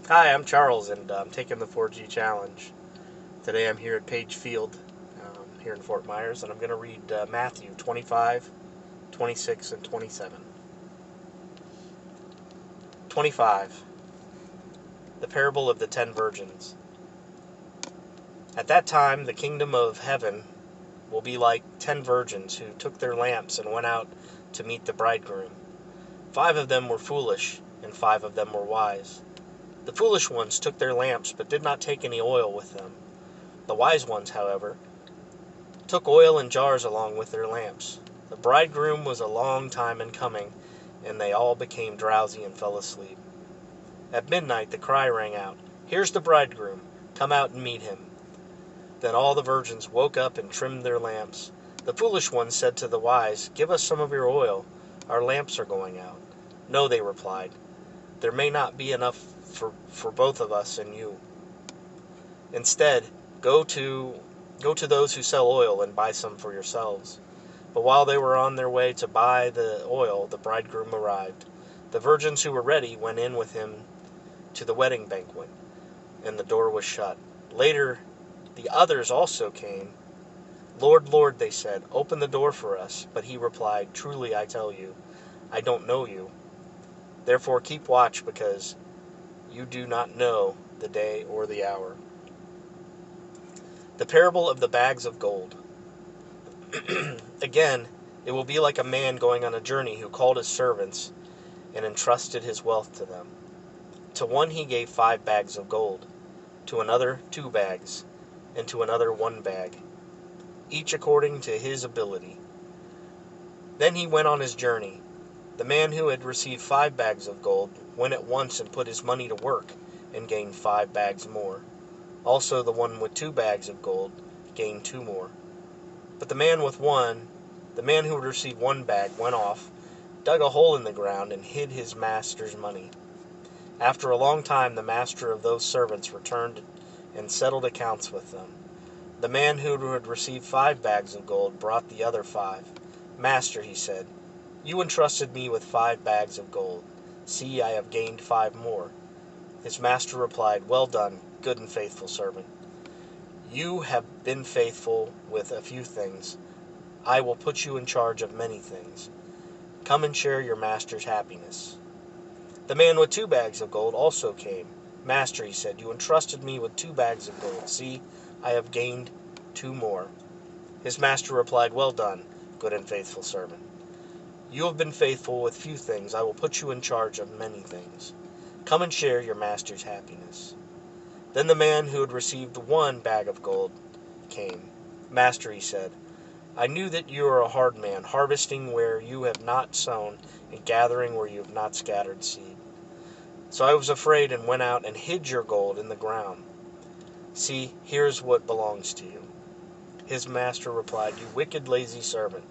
Hi, I'm Charles, and I'm taking the 4G challenge. Today I'm here at Page Field, here in Fort Myers, and I'm going to read Matthew 25, 26, and 27. 25. The Parable of the 10 Virgins. At that time, the kingdom of heaven will be like 10 virgins who took their lamps and went out to meet the bridegroom. 5 of them were foolish, and 5 of them were wise. The foolish ones took their lamps, but did not take any oil with them. The wise ones, however, took oil in jars along with their lamps. The bridegroom was a long time in coming, and they all became drowsy and fell asleep. At midnight the cry rang out, "Here's the bridegroom, come out and meet him." Then all the virgins woke up and trimmed their lamps. The foolish ones said to the wise, "Give us some of your oil, our lamps are going out." "No," they replied, "there may not be enough for both of us and you. Instead, go to those who sell oil and buy some for yourselves." But while they were on their way to buy the oil, the bridegroom arrived. The virgins who were ready went in with him to the wedding banquet, and the door was shut. Later, the others also came. "Lord, Lord," they said, "open the door for us." But he replied, "Truly I tell you, I don't know you. Therefore keep watch, because you do not know the day or the hour." The parable of the bags of gold. Again, it will be like a man going on a journey who called his servants and entrusted his wealth to them. To one he gave 5 bags of gold, to another 2 bags, and to another 1 bag, each according to his ability. Then he went on his journey. The man who had received 5 bags of gold went at once and put his money to work and gained 5 bags more. Also the one with 2 bags of gold gained 2 more. But the man who had received 1 bag went off, dug a hole in the ground, and hid his master's money. After a long time the master of those servants returned and settled accounts with them. The man who had received 5 bags of gold brought the other 5. "Master," he said, "you entrusted me with 5 bags of gold. See, I have gained 5 more." His master replied, "Well done, good and faithful servant. You have been faithful with a few things. I will put you in charge of many things. Come and share your master's happiness." The man with 2 bags of gold also came. "Master," he said, "you entrusted me with 2 bags of gold. See, I have gained 2 more." His master replied, "Well done, good and faithful servant. You have been faithful with few things. I will put you in charge of many things. Come and share your master's happiness." Then the man who had received 1 bag of gold came. "Master," he said, "I knew that you are a hard man, harvesting where you have not sown and gathering where you have not scattered seed. So I was afraid and went out and hid your gold in the ground. See, here is what belongs to you." His master replied, "You wicked, lazy servant.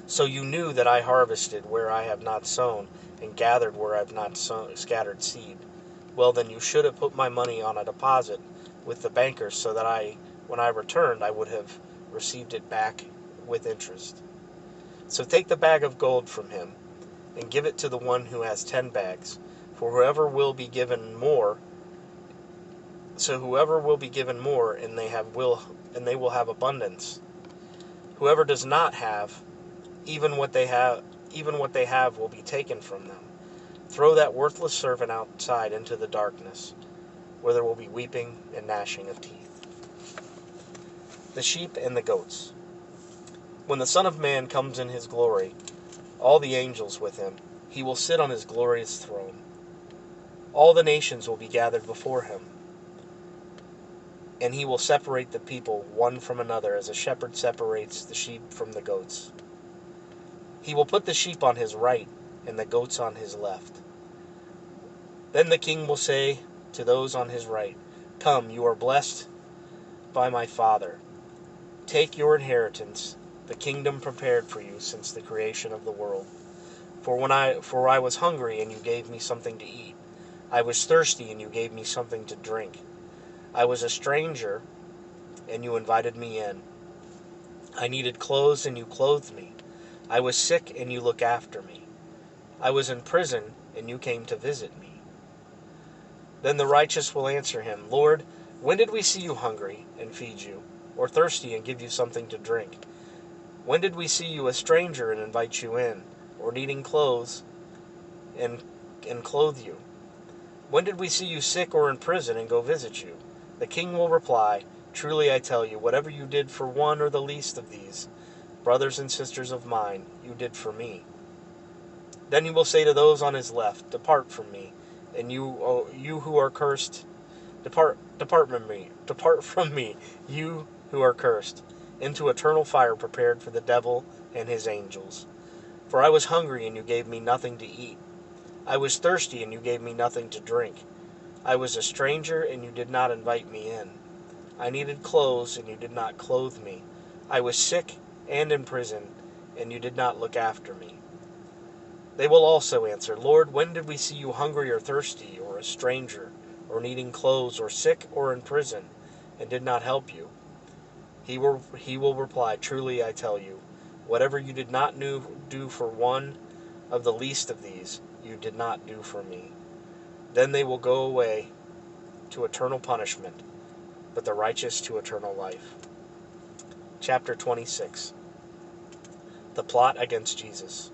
So you knew that I harvested where I have not sown and gathered where I have not scattered seed. Well, then you should have put my money on a deposit with the bankers, so that when I returned, I would have received it back with interest. So take the bag of gold from him and give it to the one who has 10 bags. For whoever will be given more, and they will have abundance. Whoever does not have, even what they have will be taken from them. Throw that worthless servant outside into the darkness, where there will be weeping and gnashing of teeth." The sheep and the goats. When the Son of Man comes in his glory, all the angels with him, he will sit on his glorious throne. All the nations will be gathered before him, and he will separate the people one from another, as a shepherd separates the sheep from the goats. He will put the sheep on his right and the goats on his left. Then the king will say to those on his right, "Come, you are blessed by my Father. Take your inheritance, the kingdom prepared for you since the creation of the world. For I was hungry, and you gave me something to eat. I was thirsty, and you gave me something to drink. I was a stranger, and you invited me in. I needed clothes, and you clothed me. I was sick, and you looked after me. I was in prison, and you came to visit me." Then the righteous will answer him, Lord, when did we see you hungry and feed you, or thirsty and give you something to drink? When did we see you a stranger and invite you in, or needing clothes and clothe you? When did we see you sick or in prison and go visit you? The king will reply, Truly I tell you, whatever you did for one or the least of these, brothers and sisters of mine, you did for me. Then he will say to those on his left, Depart from me, and you who are cursed, depart from me, you who are cursed, into eternal fire prepared for the devil and his angels. For I was hungry, and you gave me nothing to eat. I was thirsty, and you gave me nothing to drink. I was a stranger, and you did not invite me in. I needed clothes, and you did not clothe me. I was sick and in prison, and you did not look after me. They will also answer, Lord, when did we see you hungry or thirsty, or a stranger, or needing clothes, or sick or in prison, and did not help you? He will reply, Truly I tell you, whatever you did not do for one of the least of these, you did not do for me. Then they will go away to eternal punishment, but the righteous to eternal life. Chapter 26. The plot against Jesus.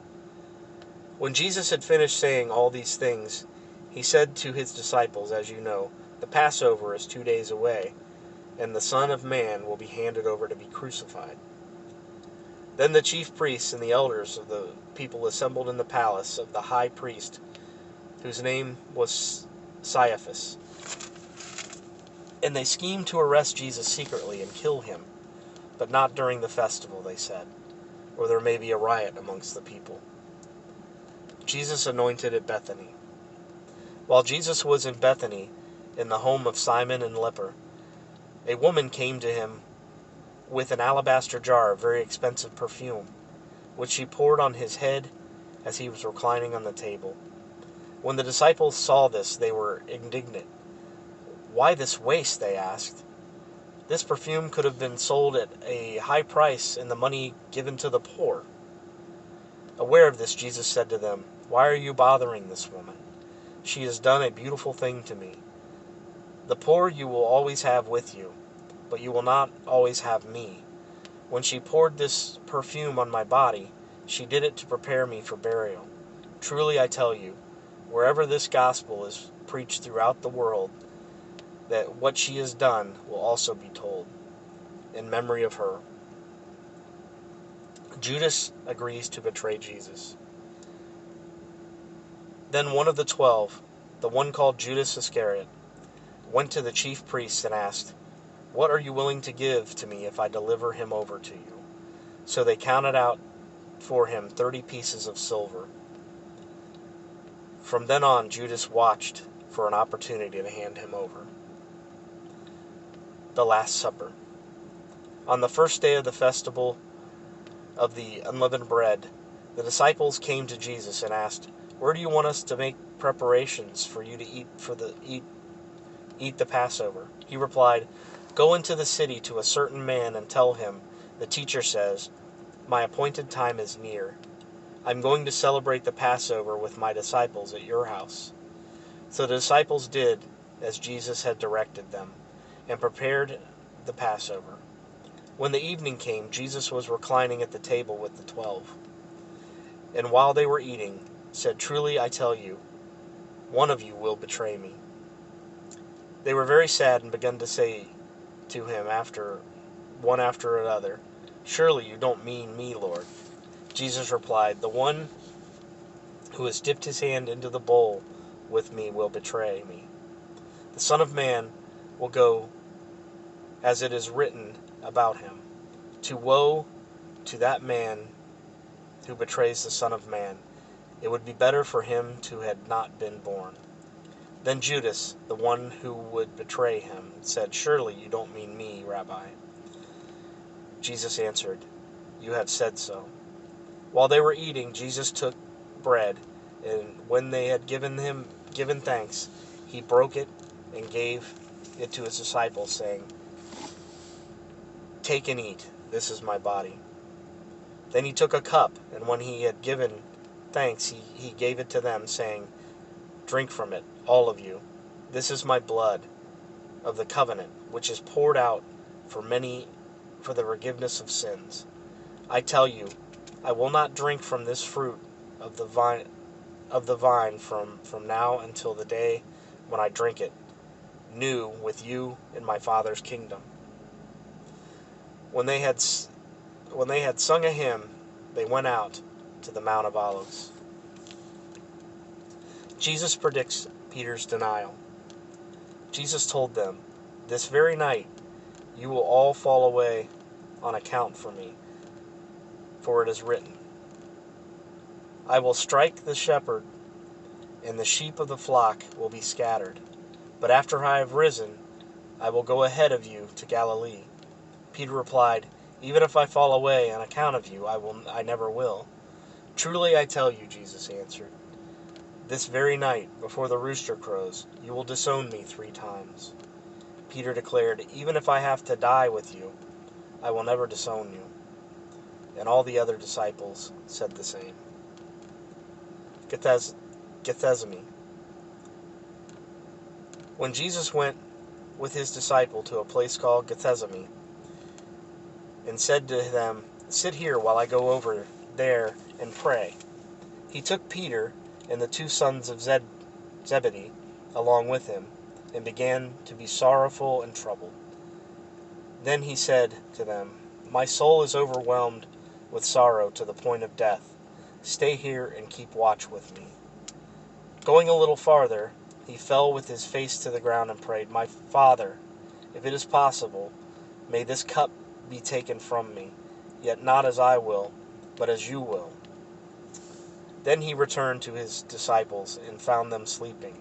When Jesus had finished saying all these things, he said to his disciples, As you know, the Passover is 2 days away, and the Son of Man will be handed over to be crucified. Then the chief priests and the elders of the people assembled in the palace of the high priest, whose name was Caiaphas. And they schemed to arrest Jesus secretly and kill him, but not during the festival, they said, or there may be a riot amongst the people. Jesus anointed at Bethany. While Jesus was in Bethany, in the home of Simon and leper, a woman came to him with an alabaster jar of very expensive perfume, which she poured on his head as he was reclining on the table. When the disciples saw this, they were indignant. Why this waste? They asked. This perfume could have been sold at a high price and the money given to the poor. Aware of this, Jesus said to them, Why are you bothering this woman? She has done a beautiful thing to me. The poor you will always have with you, but you will not always have me. When she poured this perfume on my body, she did it to prepare me for burial. Truly I tell you, wherever this gospel is preached throughout the world, that what she has done will also be told, in memory of her. Judas agrees to betray Jesus. Then one of the 12, the one called Judas Iscariot, went to the chief priests and asked, What are you willing to give to me if I deliver him over to you? So they counted out for him 30 pieces of silver. From then on, Judas watched for an opportunity to hand him over. The Last Supper. On the first day of the festival of the unleavened bread, the disciples came to Jesus and asked, Where do you want us to make preparations for you to eat the Passover? He replied, Go into the city to a certain man and tell him, The teacher says, My appointed time is near. I'm going to celebrate the Passover with my disciples at your house. So the disciples did as Jesus had directed them, and prepared the Passover. When the evening came, Jesus was reclining at the table with the 12. And while they were eating, said, Truly I tell you, one of you will betray me. They were very sad and began to say to him one after another, Surely you don't mean me, Lord. Jesus replied, The one who has dipped his hand into the bowl with me will betray me. The Son of Man will go as it is written about him. Woe to that man who betrays the Son of Man. It would be better for him to had not been born. Then Judas, the one who would betray him, said, Surely you don't mean me, Rabbi. Jesus answered, You have said so. While they were eating, Jesus took bread, and when they had given thanks, he broke it and gave it to his disciples, saying, Take and eat, this is my body. Then he took a cup, and when he had given thanks, he gave it to them, saying, Drink from it, all of you. This is my blood of the covenant, which is poured out for many for the forgiveness of sins. I tell you, I will not drink from this fruit of the vine from now until the day when I drink it new with you in my Father's kingdom." When they had sung a hymn, they went out to the Mount of Olives. Jesus predicts Peter's denial. Jesus told them, "This very night you will all fall away on account for me, for it is written, I will strike the shepherd, and the sheep of the flock will be scattered. But after I have risen, I will go ahead of you to Galilee." Peter replied, "Even if I fall away on account of you, I never will." "Truly I tell you," Jesus answered, "this very night, before the rooster crows, you will disown me 3 times." Peter declared, "Even if I have to die with you, I will never disown you." And all the other disciples said the same. Gethsemane. When Jesus went with his disciple to a place called Gethsemane, and said to them, "Sit here while I go over there and pray," he took Peter and the 2 sons of Zebedee along with him, and began to be sorrowful and troubled. Then he said to them, "My soul is overwhelmed with sorrow to the point of death. Stay here and keep watch with me." Going a little farther, he fell with his face to the ground and prayed, "My Father, if it is possible, may this cup be taken from me, yet not as I will, but as you will." Then he returned to his disciples and found them sleeping.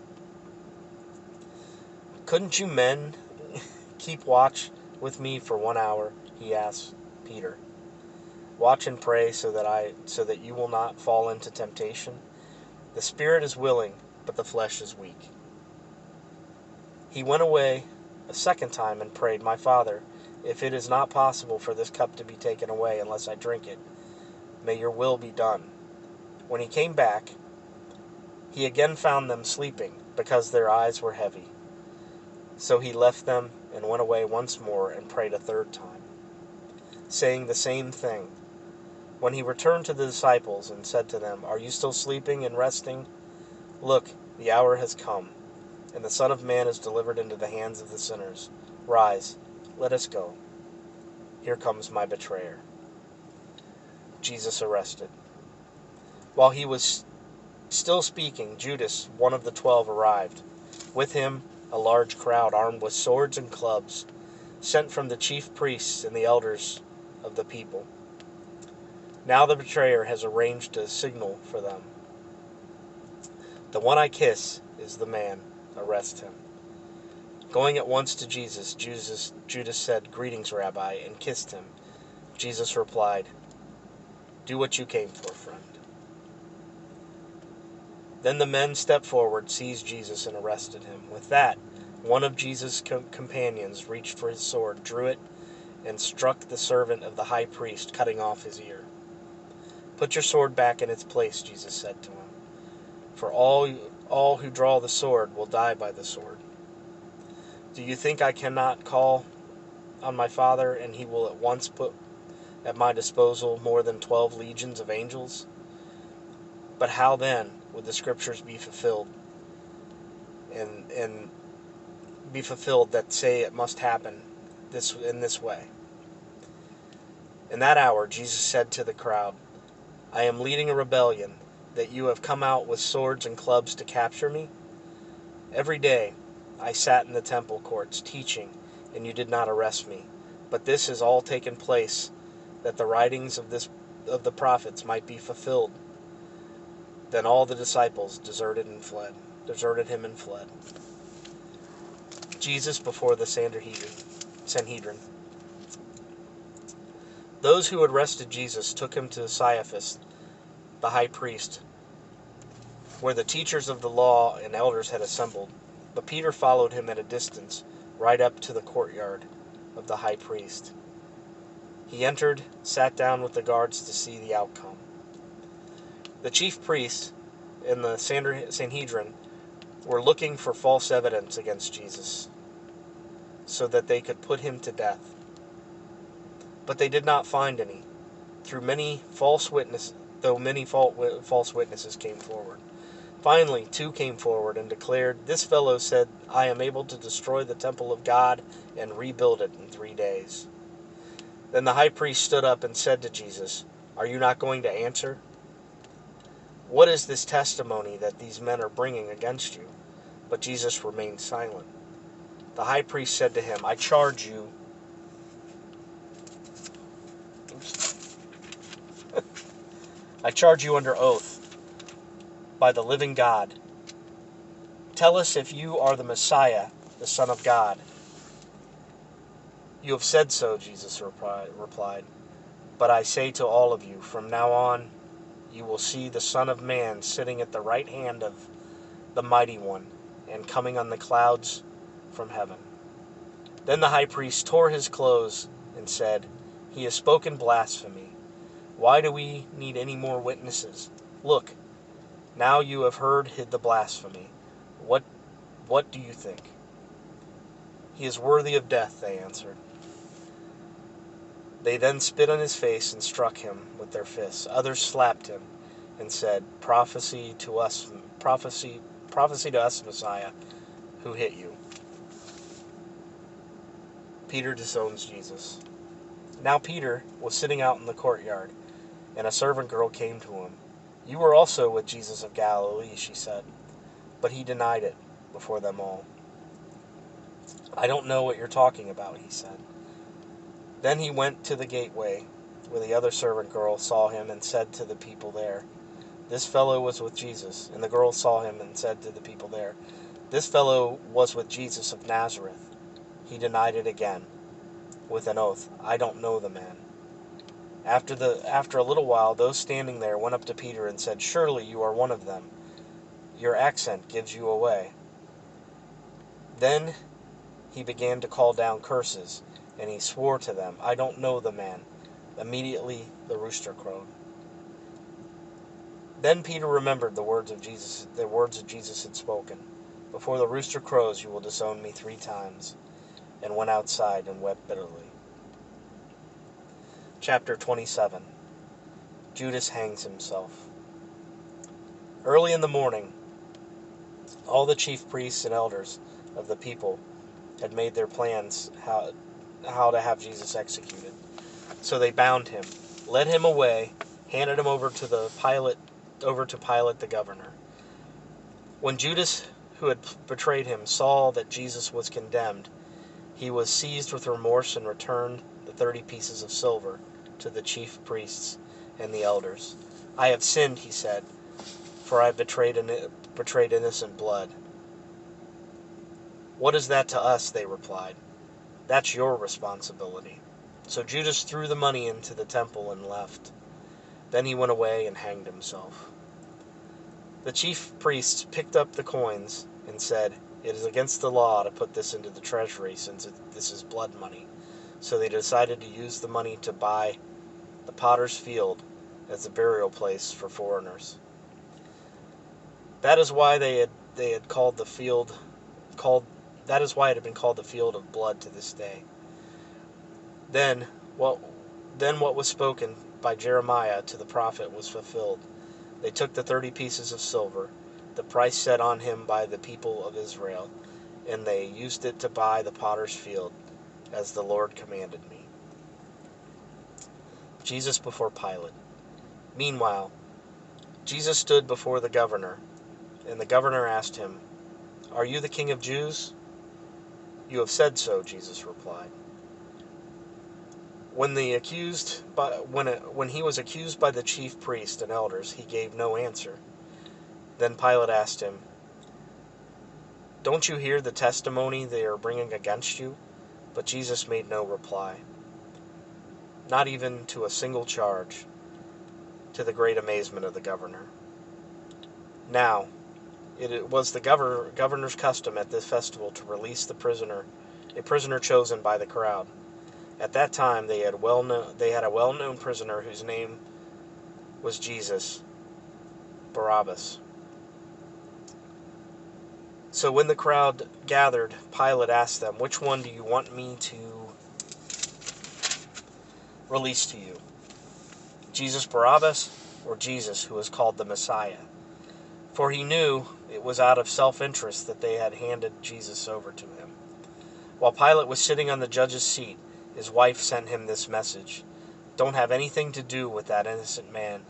"Couldn't you men keep watch with me for 1 hour?" he asked Peter. "Watch and pray so that you will not fall into temptation. The spirit is willing, but the flesh is weak." He went away a second time and prayed, "My Father, if it is not possible for this cup to be taken away unless I drink it, may your will be done." When he came back, he again found them sleeping, because their eyes were heavy. So he left them and went away once more and prayed a 3rd time, saying the same thing. When he returned to the disciples and said to them, "Are you still sleeping and resting? Look, the hour has come, and the Son of Man is delivered into the hands of the sinners. Rise, let us go. Here comes my betrayer." Jesus arrested. While he was still speaking, Judas, one of the 12, arrived. With him, a large crowd armed with swords and clubs, sent from the chief priests and the elders of the people. Now the betrayer has arranged a signal for them. "The one I kiss is the man. Arrest him." Going at once to Jesus, Judas said, "Greetings, Rabbi," and kissed him. Jesus replied, "Do what you came for, friend." Then the men stepped forward, seized Jesus, and arrested him. With that, one of Jesus' companions reached for his sword, drew it, and struck the servant of the high priest, cutting off his ear. "Put your sword back in its place," Jesus said to him, "for all who draw the sword will die by the sword. Do you think I cannot call on my Father, and he will at once put at my disposal more than 12 legions of angels? But how then would the scriptures be fulfilled and be fulfilled that say it must happen in this way?" In that hour, Jesus said to the crowd, "I am leading a rebellion, that you have come out with swords and clubs to capture me? Every day I sat in the temple courts teaching, and you did not arrest me. But this has all taken place, that the writings of the prophets might be fulfilled." Then all the disciples deserted him and fled. Jesus before the Sanhedrin. Those who had arrested Jesus took him to Caiaphas, the high priest, where the teachers of the law and elders had assembled. But Peter followed him at a distance, right up to the courtyard of the high priest. He entered, sat down with the guards to see the outcome. The chief priests and the Sanhedrin were looking for false evidence against Jesus so that they could put him to death. But they did not find any, though many false witnesses came forward. Finally, 2 came forward and declared, "This fellow said, I am able to destroy the temple of God and rebuild it in 3 days." Then the high priest stood up and said to Jesus, "Are you not going to answer? What is this testimony that these men are bringing against you?" But Jesus remained silent. The high priest said to him, I charge you under oath by the living God. Tell us if you are the Messiah, the Son of God. You have said so, Jesus replied. But I say to all of you, from now on you will see the Son of Man sitting at the right hand of the Mighty One and coming on the clouds from heaven. Then the high priest tore his clothes and said, He has spoken blasphemy. Why do we need any more witnesses? Look, now you have heard the blasphemy. What do you think? He is worthy of death, they answered. They then spit on his face and struck him with their fists. Others slapped him and said, Prophesy to us, Messiah, who hit you? Peter disowns Jesus. Now Peter was sitting out in the courtyard, and a servant girl came to him. You were also with Jesus of Galilee, she said. But he denied it before them all. I don't know what you're talking about, he said. Then he went to the gateway, where the other servant girl saw him and said to the people there, This fellow was with Jesus. And the girl saw him and said to the people there, This fellow was with Jesus of Nazareth. He denied it again, with an oath, I don't know the man. After a little while, those standing there went up to Peter and said, Surely you are one of them. Your accent gives you away. Then he began to call down curses, and he swore to them, I don't know the man. Immediately the rooster crowed. Then Peter remembered the words of Jesus had spoken. Before the rooster crows, you will disown me 3 times, and went outside and wept bitterly. Chapter 27. Judas hangs himself. Early in the morning, all the chief priests and elders of the people had made their plans how to have Jesus executed. So they bound him, led him away, handed him over to Pilate the governor. When Judas, who had betrayed him, saw that Jesus was condemned, he was seized with remorse and returned the 30 pieces of silver to the chief priests and the elders. I have sinned, he said, for I have betrayed innocent blood. What is that to us? They replied. That's your responsibility. So Judas threw the money into the temple and left. Then he went away and hanged himself. The chief priests picked up the coins and said, It is against the law to put this into the treasury since this is blood money. So they decided to use the money to buy the potter's field as a burial place for foreigners. That is why it had been called the field of blood to this day. Then what was spoken by Jeremiah to the prophet was fulfilled. They took the 30 pieces of silver, the price set on him by the people of Israel, and they used it to buy the potter's field, as the Lord commanded me. Jesus before Pilate. Meanwhile, Jesus stood before the governor, and the governor asked him, Are you the King of Jews? You have said so, Jesus replied. When he was accused by the chief priests and elders, he gave no answer. Then Pilate asked him, Don't you hear the testimony they are bringing against you? But Jesus made no reply, not even to a single charge, to the great amazement of the governor. Now, it was the governor's custom at this festival to release a prisoner chosen by the crowd. At that time, they had a well-known prisoner whose name was Jesus Barabbas. So when the crowd gathered, Pilate asked them, "Which one do you want me to release to you? Jesus Barabbas or Jesus who is called the Messiah?" For he knew it was out of self-interest that they had handed Jesus over to him. While Pilate was sitting on the judge's seat, his wife sent him this message: "Don't have anything to do with that innocent man,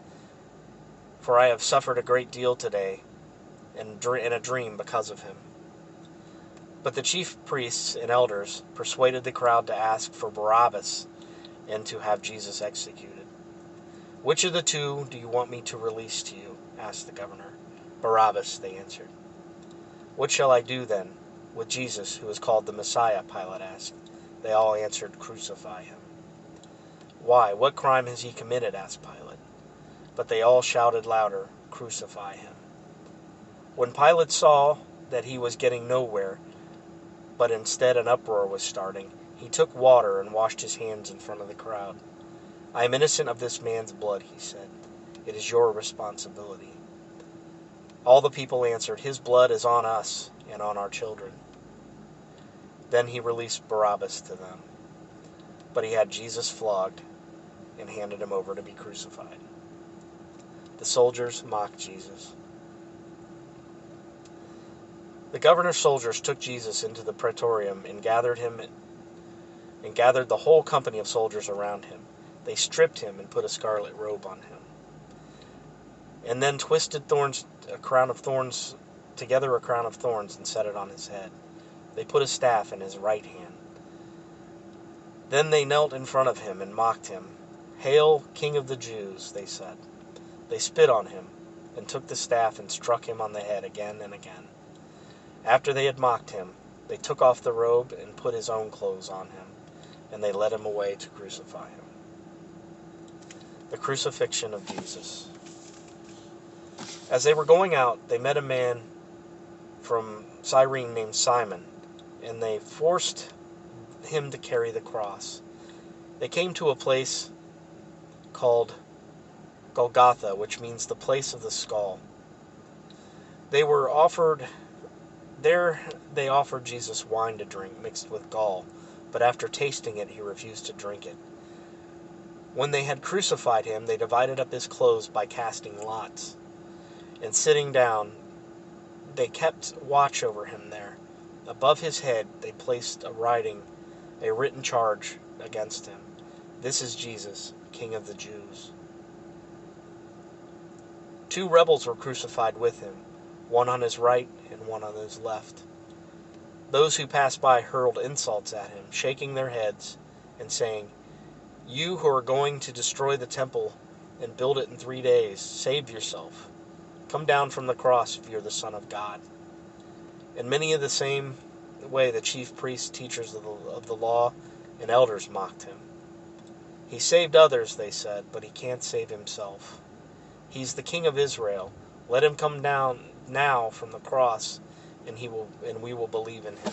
for I have suffered a great deal today in a dream because of him." But the chief priests and elders persuaded the crowd to ask for Barabbas and to have Jesus executed. "Which of the two do you want me to release to you?" asked the governor. "Barabbas," they answered. "What shall I do then with Jesus, who is called the Messiah?" Pilate asked. They all answered, "Crucify him." "Why, what crime has he committed?" asked Pilate. But they all shouted louder, "Crucify him." When Pilate saw that he was getting nowhere, but instead an uproar was starting, he took water and washed his hands in front of the crowd. "I am innocent of this man's blood," he said. "It is your responsibility." All the people answered, "His blood is on us and on our children." Then he released Barabbas to them, but he had Jesus flogged and handed him over to be crucified. The soldiers mocked Jesus. The governor's soldiers took Jesus into the praetorium and gathered the whole company of soldiers around him. They stripped him and put a scarlet robe on him, and then twisted a crown of thorns, and set it on his head. They put a staff in his right hand. Then they knelt in front of him and mocked him. "Hail, King of the Jews," they said. They spit on him and took the staff and struck him on the head again and again. After they had mocked him, they took off the robe and put his own clothes on him, and they led him away to crucify him. The crucifixion of Jesus. As they were going out, they met a man from Cyrene named Simon, and they forced him to carry the cross. They came to a place called Golgotha, which means the place of the skull. They offered Jesus wine to drink mixed with gall, but after tasting it, he refused to drink it. When they had crucified him, they divided up his clothes by casting lots. And sitting down, they kept watch over him there. Above his head, they placed a written charge against him: "This is Jesus, King of the Jews." 2 rebels were crucified with him, one on his right and one on his left. Those who passed by hurled insults at him, shaking their heads and saying, "You who are going to destroy the temple and build it in 3 days, save yourself. Come down from the cross if you are the Son of God." In many of the same way, the chief priests, teachers of the law, and elders mocked him. "He saved others," they said, "but he can't save himself. He's the King of Israel. Let him come down now from the cross, and we will believe in him.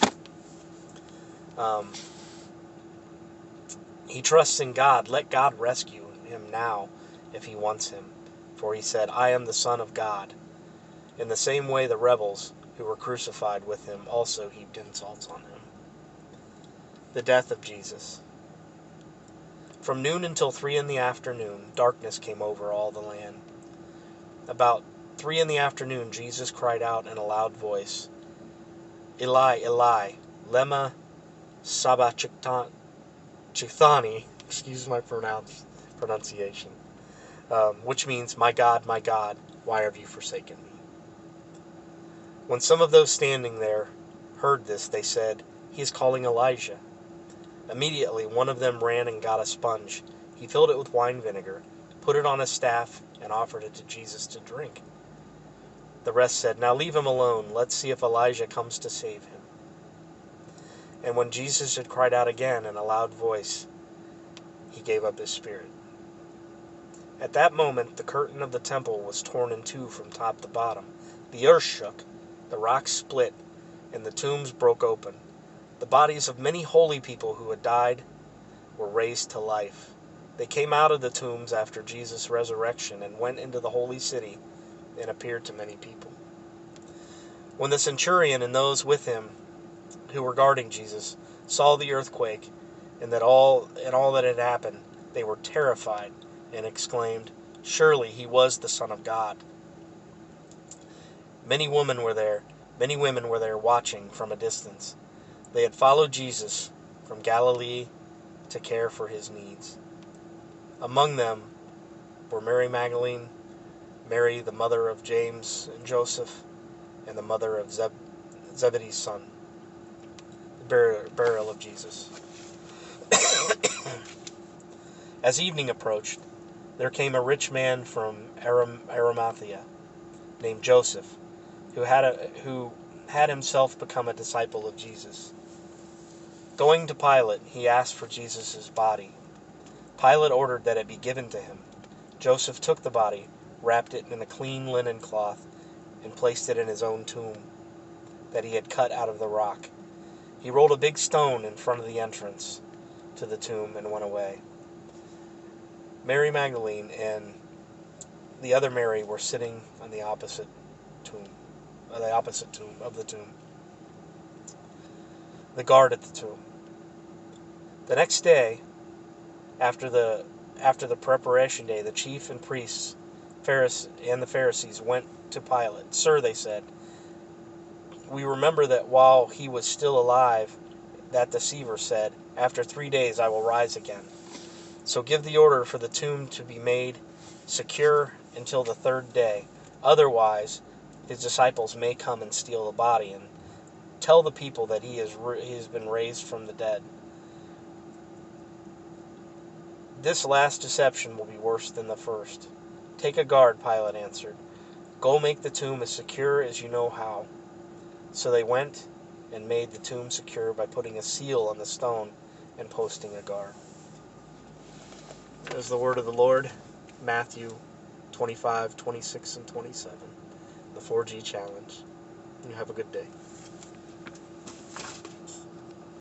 He trusts in God. Let God rescue him now if he wants him. For he said, 'I am the Son of God.'" In the same way, the rebels who were crucified with him also heaped insults on him. The death of Jesus. From noon until 3 in the afternoon, darkness came over all the land. About 3 in the afternoon, Jesus cried out in a loud voice, "Eli, Eli, lema sabachthani," excuse my pronunciation, which means, my God, why have you forsaken me?" When some of those standing there heard this, they said, "He is calling Elijah." Immediately one of them ran and got a sponge. He filled it with wine vinegar, put it on his staff, and offered it to Jesus to drink. The rest said, "Now leave him alone. Let's see if Elijah comes to save him." And when Jesus had cried out again in a loud voice, he gave up his spirit. At that moment, the curtain of the temple was torn in two from top to bottom. The earth shook, the rocks split, and the tombs broke open. The bodies of many holy people who had died were raised to life. They came out of the tombs after Jesus' resurrection and went into the holy city and appeared to many people. When the centurion and those with him who were guarding Jesus saw the earthquake and all that had happened, they were terrified and exclaimed, "Surely he was the Son of God." Many women were there watching from a distance. They had followed Jesus from Galilee to care for his needs. Among them were Mary Magdalene, Mary the mother of James and Joseph, and the mother of Zebedee's son. The burial of Jesus. As evening approached, there came a rich man from Arimathea, named Joseph, who had himself become a disciple of Jesus. Going to Pilate, he asked for Jesus' body. Pilate ordered that it be given to him. Joseph took the body, wrapped it in a clean linen cloth, and placed it in his own tomb that he had cut out of the rock. He rolled a big stone in front of the entrance to the tomb and went away. Mary Magdalene and the other Mary were sitting on the opposite tomb of the tomb. The guard at the tomb. The next day, after the preparation day, the chief and priests and the Pharisees went to Pilate. "Sir," they said, "we remember that while he was still alive, that deceiver said, 'After 3 days I will rise again.' So give the order for the tomb to be made secure until the 3rd day. Otherwise, his disciples may come and steal the body, and tell the people that he has been raised from the dead. This last deception will be worse than the first." "Take a guard," Pilate answered. "Go make the tomb as secure as you know how." So they went and made the tomb secure by putting a seal on the stone and posting a guard. There's the word of the Lord. Matthew 25, 26, and 27. The 4G challenge. You have a good day.